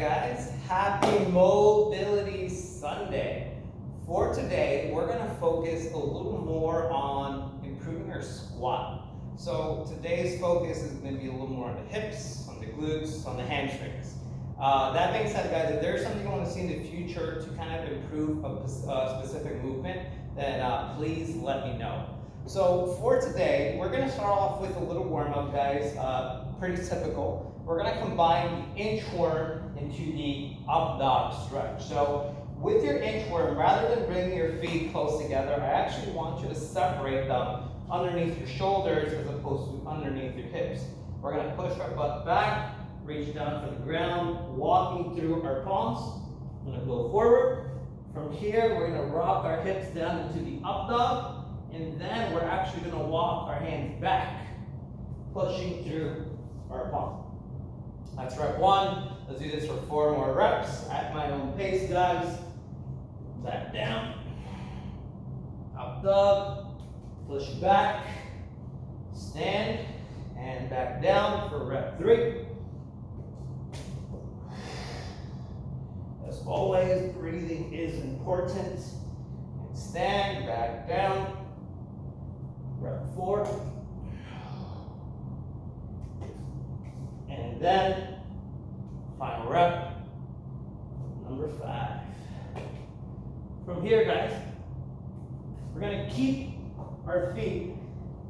guys, happy Mobility Sunday. For today, we're going to focus a little more on improving our squat. So today's focus is going to be a little more on the hips, on the glutes, on the hamstrings. That being said, guys, if there's something you want to see in the future to kind of improve a specific movement, then please let me know. So for today, we're going to start off with a little warm-up, guys, pretty typical. We're going to combine the inchworm into the up dog stretch. So with your inchworm, rather than bringing your feet close together, I actually want you to separate them underneath your shoulders as opposed to underneath your hips. We're going to push our butt back, reach down for the ground, walking through our palms. I'm going to go forward. From here, we're going to rock our hips down into the up dog, and then we're actually going to walk our hands back, pushing through our palm. That's rep 1. Let's do this for 4 more reps at my own pace, guys. Back down, up dog, push back, stand, and back down for rep 3. As always, breathing is important. And stand, back down, rep 4. And then, final rep, number 5. From here, guys, we're going to keep our feet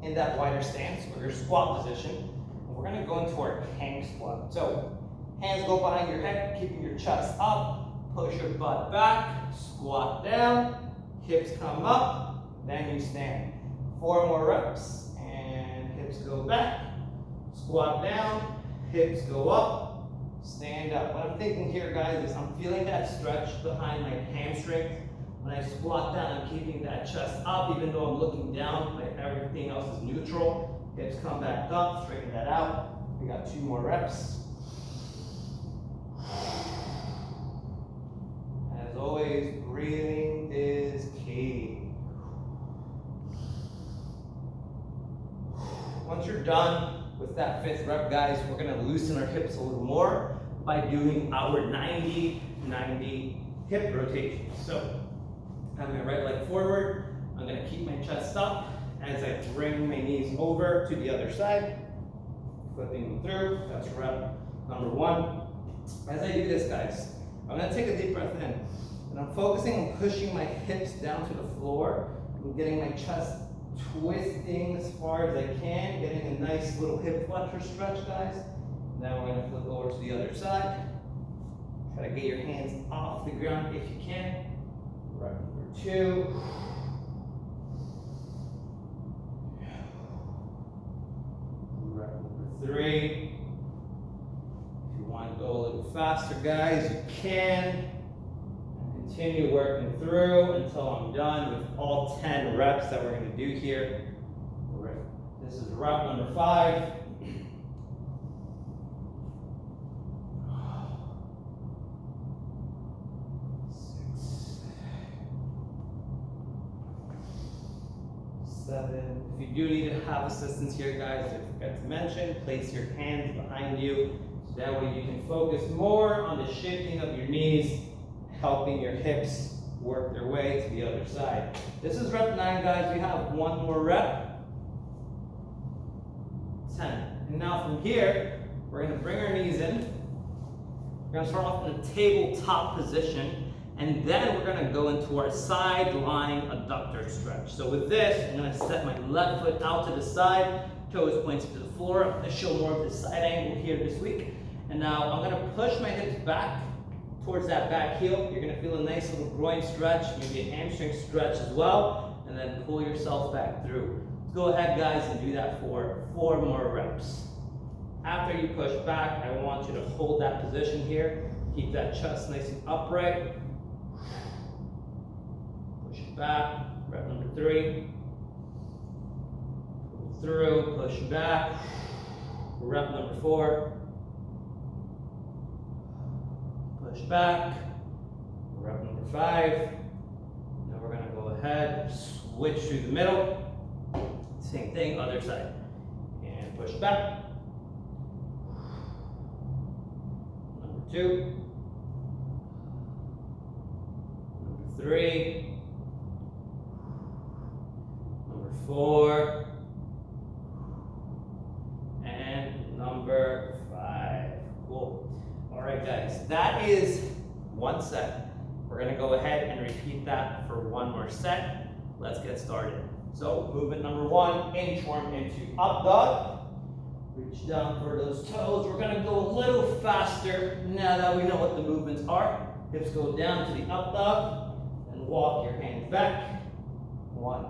in that wider stance or your squat position. And we're going to go into our hang squat. So, hands go behind your head, keeping your chest up, push your butt back, squat down, hips come up, then you stand. 4 more reps, and hips go back, squat down, hips go up, stand up. What I'm thinking here, guys, is I'm feeling that stretch behind my hamstrings. When I squat down, I'm keeping that chest up, even though I'm looking down, like everything else is neutral. Hips come back up, straighten that out. We got 2 more reps. As always, breathing is key. Once you're done with that 5th rep, guys, we're going to loosen our hips a little more by doing our 90-90 hip rotation. So I'm going to right leg forward. I'm going to keep my chest up as I bring my knees over to the other side, flipping them through. That's rep number 1. As I do this, guys, I'm going to take a deep breath in, and I'm focusing on pushing my hips down to the floor. I'm getting my chest twisting as far as I can, getting a nice little hip flexor stretch, guys. Now we're going to flip over to the other side. Try to get your hands off the ground if you can. Rep number 2. Rep number 3. If you want to go a little faster, guys, you can. Continue working through until I'm done with all 10 reps that we're going to do here. This is rep number 5. If you do need to have assistance here, guys, I forgot to mention, place your hands behind you. So that way you can focus more on the shifting of your knees, helping your hips work their way to the other side. This is rep 9, guys. We have 1 more rep. 10. And now from here, we're going to bring our knees in. We're going to start off in a tabletop position. And then we're going to go into our side lying adductor stretch. So with this, I'm going to set my left foot out to the side, toes pointing to the floor. I'm going to show more of the side angle here this week. And now I'm going to push my hips back towards that back heel. You're going to feel a nice little groin stretch, maybe a hamstring stretch as well, and then pull yourself back through. Go ahead, guys, and do that for 4 more reps. After you push back, I want you to hold that position here. Keep that chest nice and upright. Push it back. Rep number 3. Pull through, push back. Rep number 4. Push back. Rep number 5. Now we're going to go ahead, switch through the middle. Same thing, other side. And push back. Number 2. 3, number 4, and number 5. Cool. All right, guys, that is one set. We're gonna go ahead and repeat that for one more set. Let's get started. So movement number 1, inchworm into up dog. Reach down for those toes. We're gonna go a little faster now that we know what the movements are. Hips go down to the up dog and walk your hands back. 1.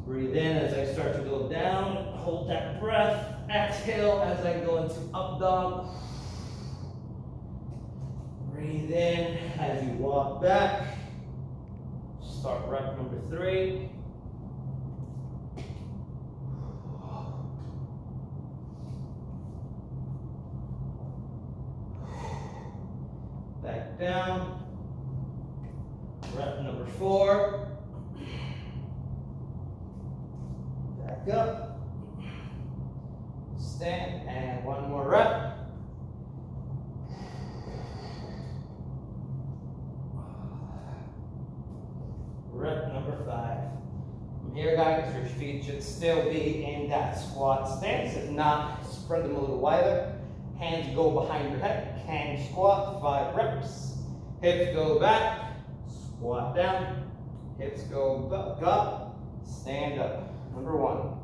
Breathe in as I start to go down. Hold that breath. Exhale as I go into up dog. Breathe in as you walk back. Start rep number 3. Back down. Rep number 4. Back up. Stand, and one more rep. Rep number 5. From here, guys, your feet should still be in that squat stance. If not, spread them a little wider. Hands go behind your head. Hang squat, 5 reps. Hips go back, squat down. Hips go back up, stand up. Number 1.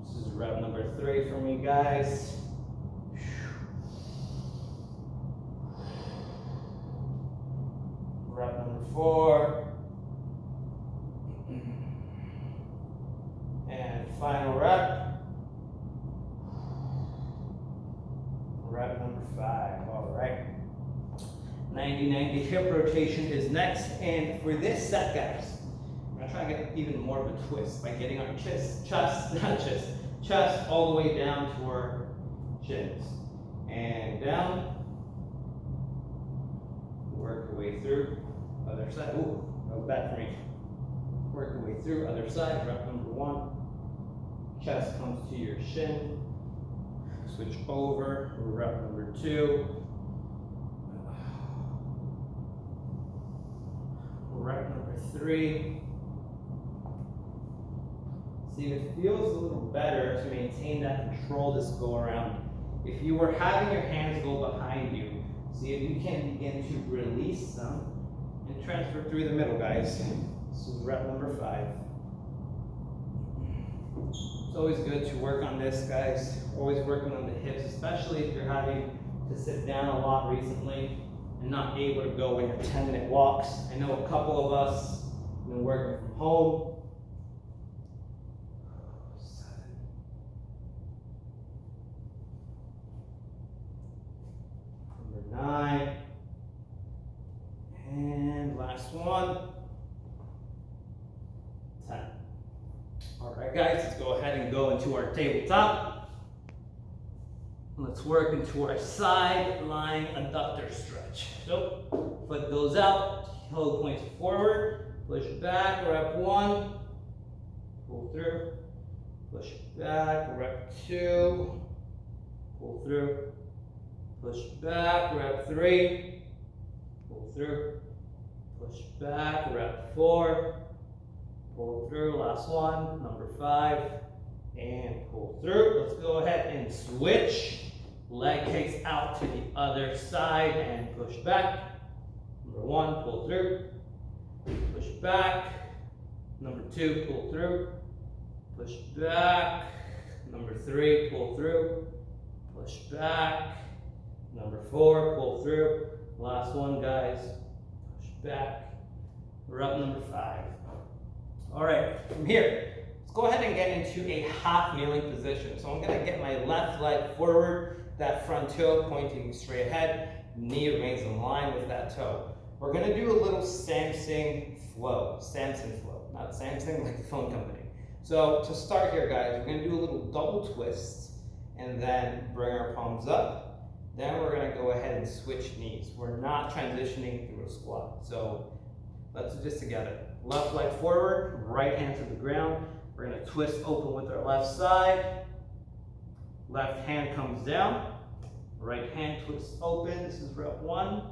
This is rep number 3 for me, guys. Rep number 4. And final rep. Rep number 5. All right. 90-90 hip rotation is next. And for this set, guys, we're going to try and get even more of a twist by getting our chest all the way down to our chins. And down. Work your way through. Other side. Ooh, that was bad for me. Work your way through. Other side. Rep number 1. Chest comes to your shin. Switch over. Rep number 2. Rep number 3. See, it feels a little better to maintain that control this go around. If you were having your hands go behind you, see if you can begin to release them and transfer through the middle, guys. This is rep number 5. It's always good to work on this, guys. Always working on the hips, especially if you're having to sit down a lot recently and not able to go in your 10-minute walks. I know a couple of us have been working from home. 7. Number 9. And last one. 10. All right, guys, let's go ahead and go into our tabletop. Let's work into our side lying adductor stretch. So, foot goes out, heel points forward, push back, rep 1, pull through, push back, rep 2, pull through, push back, rep 3, pull through, push back, rep 4, pull through, last one, number 5, and pull through. Let's go ahead and switch. Leg kicks out to the other side and push back. Number 1, pull through, push back. Number 2, pull through, push back. Number 3, pull through, push back. Number 4, pull through. Last one, guys, push back. We're up number 5. All right, from here, let's go ahead and get into a half kneeling position. So I'm gonna get my left leg forward, that front toe pointing straight ahead, knee remains in line with that toe. We're gonna do a little Samson flow, not Samsung like the phone company. So to start here, guys, we're gonna do a little double twist and then bring our palms up. Then we're gonna go ahead and switch knees. We're not transitioning through a squat. So let's do this together. Left leg forward, right hand to the ground. We're gonna twist open with our left side. Left hand comes down. Right hand twists open. This is rep 1.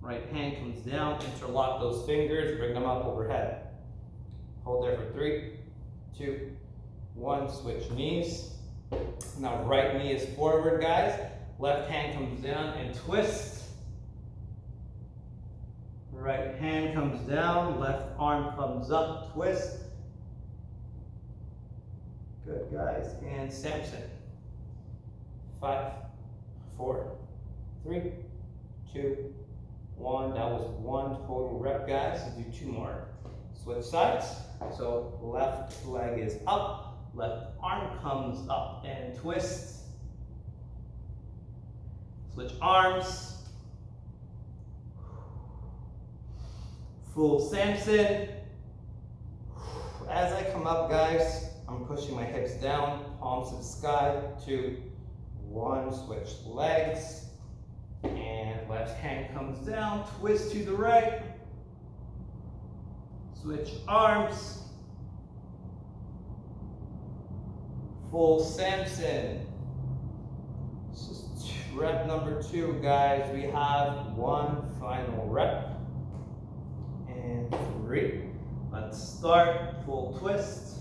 Right hand comes down. Interlock those fingers. Bring them up overhead. Hold there for 3, 2, 1. Switch knees. Now right knee is forward, guys. Left hand comes down and twist. Right hand comes down. Left arm comes up. Twist. Good, guys. And Samson. 5, 4, 3, 2, 1. That was 1 total rep, guys. Let's do 2 more. Switch sides. So left leg is up, left arm comes up and twist. Switch arms. Full Samson. As I come up, guys, I'm pushing my hips down, palms to the sky. 2, 1. Switch legs. And left hand comes down, twist to the right. Switch arms. Full Samson. This is rep number 2, guys. We have 1 final rep. And 3. Let's start. Full twist.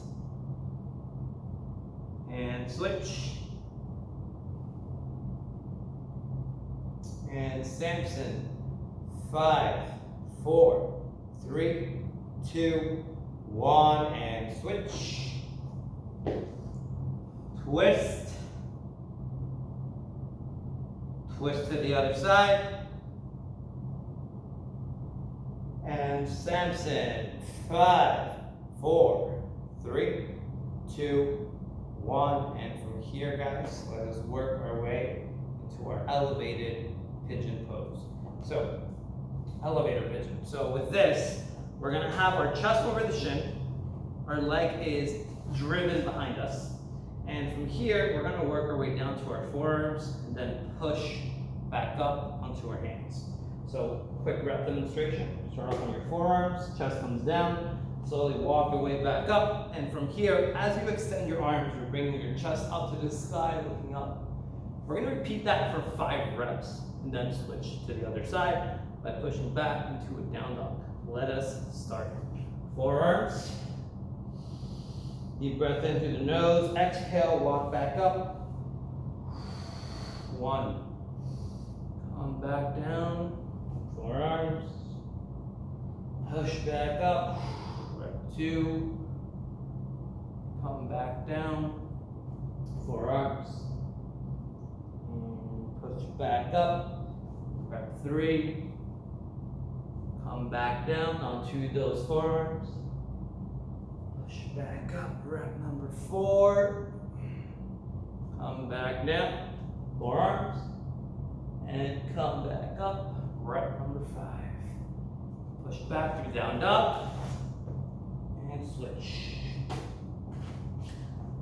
And switch. And Samson. 5, 4, 3, 2, 1, and switch. Twist. Twist to the other side. And Samson. 5, 4, 3, 2, 1. And from here, guys, let us work our way into our elevated pigeon pose. So, elevator pigeon. So with this, we're gonna have our chest over the shin. Our leg is driven behind us. And from here, we're gonna work our way down to our forearms and then push back up onto our hands. So quick rep demonstration. Start off on your forearms, chest comes down, slowly walk your way back up. And from here, as you extend your arms, you're bringing your chest up to the sky, looking up. We're gonna repeat that for 5 reps and then switch to the other side by pushing back into a down dog. Let us start. Forearms. Deep breath in through the nose. Exhale, walk back up. 1. Come back down. Forearms. Push back up. 2. Come back down. Forearms. And push back up. Rep 3. Come back down onto those forearms. Push back up. Rep number 4. Come back down. Forearms. And come back up. Rep number 5. Push back through down dog. And switch.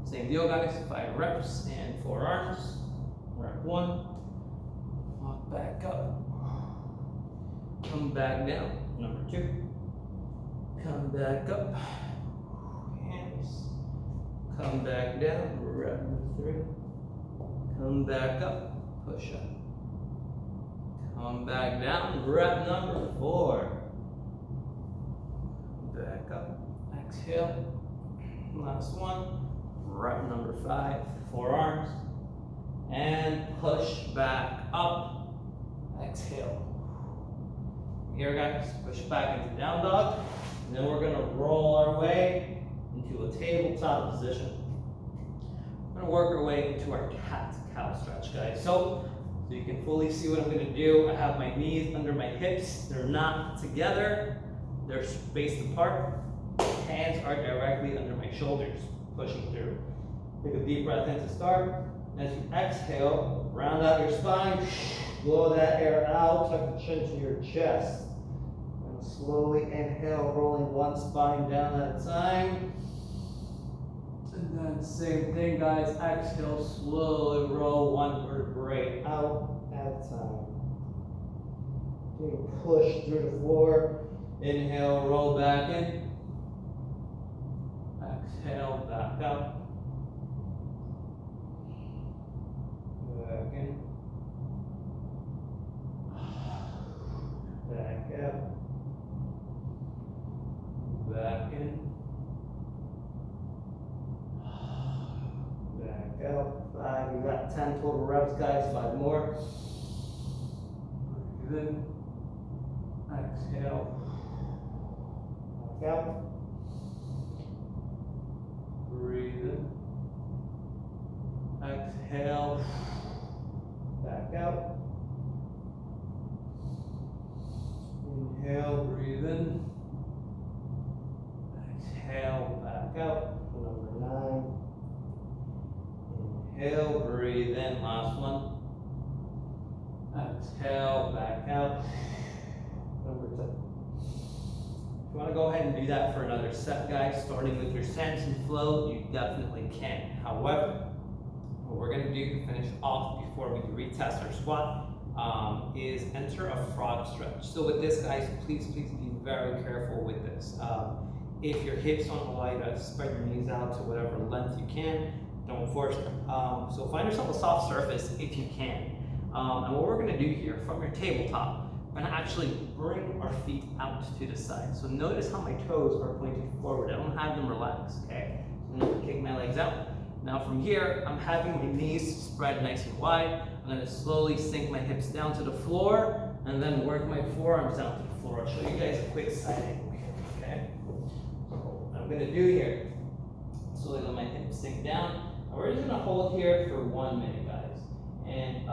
Same deal, guys. 5 reps and forearms. Rep 1. Walk back up. Come back down. Number 2. Come back up. Hands. Come back down. Rep number 3. Come back up. Push up. Come back down. Rep number 4. Back up. Exhale. Last one. Rep number 5. Forearms. And push back up. Exhale. Here, guys, push back into down dog. And then we're gonna roll our way into a tabletop position. We're gonna work our way into our cat-cow stretch, guys. So you can fully see what I'm gonna do. I have my knees under my hips. They're not together. They're spaced apart. Hands are directly under my shoulders, pushing through. Take a deep breath in to start. As you exhale, round out your spine. Blow that air out, tuck the chin to your chest. And slowly inhale, rolling one spine down at a time. And then same thing, guys. Exhale, slowly roll one vertebrae out at a time. Take a push through the floor. Inhale, roll back in. Exhale, back up. at 10 total reps, guys. 5 more. Breathe in. Exhale. Back out. Breathe in. Exhale. Back out. Inhale, breathe in. Exhale, back out. Number 9. Inhale, breathe in. Last one. Exhale, back out. Number 10. If you want to go ahead and do that for another set, guys, starting with your sense and flow, you definitely can. However, what we're going to do to finish off before we retest our squat is enter a frog stretch. So with this, guys, please be very careful with this. If your hips don't allow you to spread your knees out to whatever length you can, don't force them. So find yourself a soft surface if you can. And what we're going to do here, from your tabletop, we're going to actually bring our feet out to the side. So notice how my toes are pointing forward. I don't have them relaxed, okay? So I'm going to kick my legs out. Now from here, I'm having my knees spread nice and wide. I'm going to slowly sink my hips down to the floor and then work my forearms down to the floor. I'll show you guys a quick side angle here, okay? So what I'm going to do here, slowly let my hips sink down. And we're just going to hold here for 1 minute, guys. And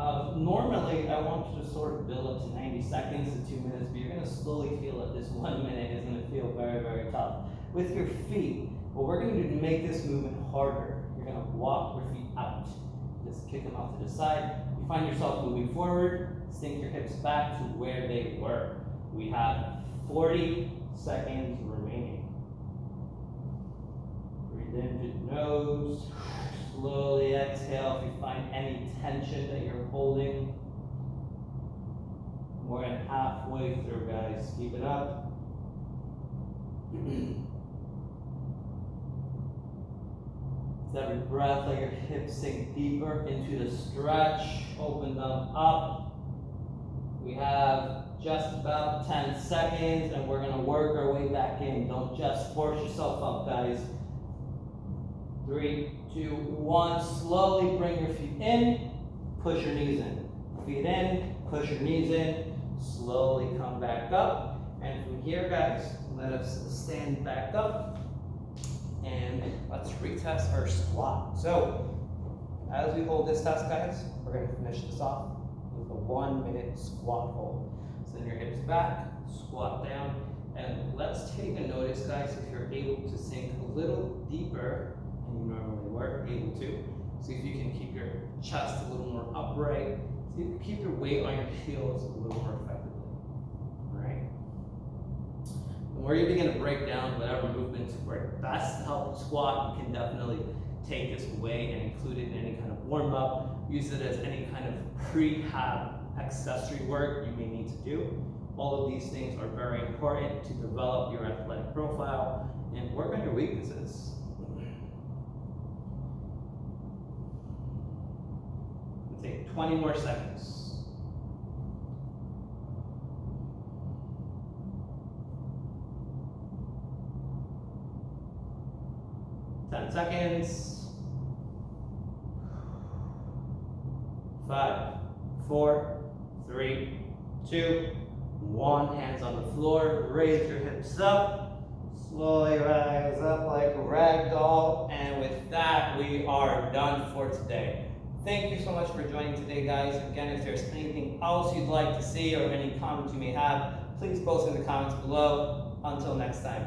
normally, I want you to sort of build up to 90 seconds to 2 minutes, but you're going to slowly feel that this 1 minute is going to feel very, very tough. With your feet, what we're going to do to make this movement harder, you're going to walk your feet out. Just kick them out to the side. You find yourself moving forward, sink your hips back to where they were. We have 40 seconds remaining. Breathe in through the nose. Slowly exhale if you find any tension that you're holding. More than halfway through, guys. Keep it up. With every breath, let your hips sink deeper into the stretch. Open them up. We have just about 10 seconds, and we're going to work our way back in. Don't just force yourself up, guys. 3, 2, 1. Slowly bring your feet in. Push your knees in. Feet in. Push your knees in. Slowly come back up. And from here, guys, let us stand back up. And let's retest our squat. So, as we hold this test, guys, we're going to finish this off with a 1 minute squat hold. Send your hips back, squat down, and let's take a notice, guys, if you're able to sink a little deeper than you normally were able to. See if you can keep your chest a little more upright. See if you can keep your weight on your heels a little more effectively. All right? The more you begin to break down whatever movements work best to help the squat, you can definitely take this away and include it in any kind of warm-up. Use it as any kind of prehab accessory work you may need to do. All of these things are very important to develop your athletic profile and work on your weaknesses. We'll take 20 more seconds. 10 seconds. 5, 4, 3, 2, 1. Hands on the floor. Raise your hips up. Slowly rise up like a rag doll. And with that, we are done for today. Thank you so much for joining today, guys. Again, if there's anything else you'd like to see or any comments you may have, please post in the comments below. Until next time.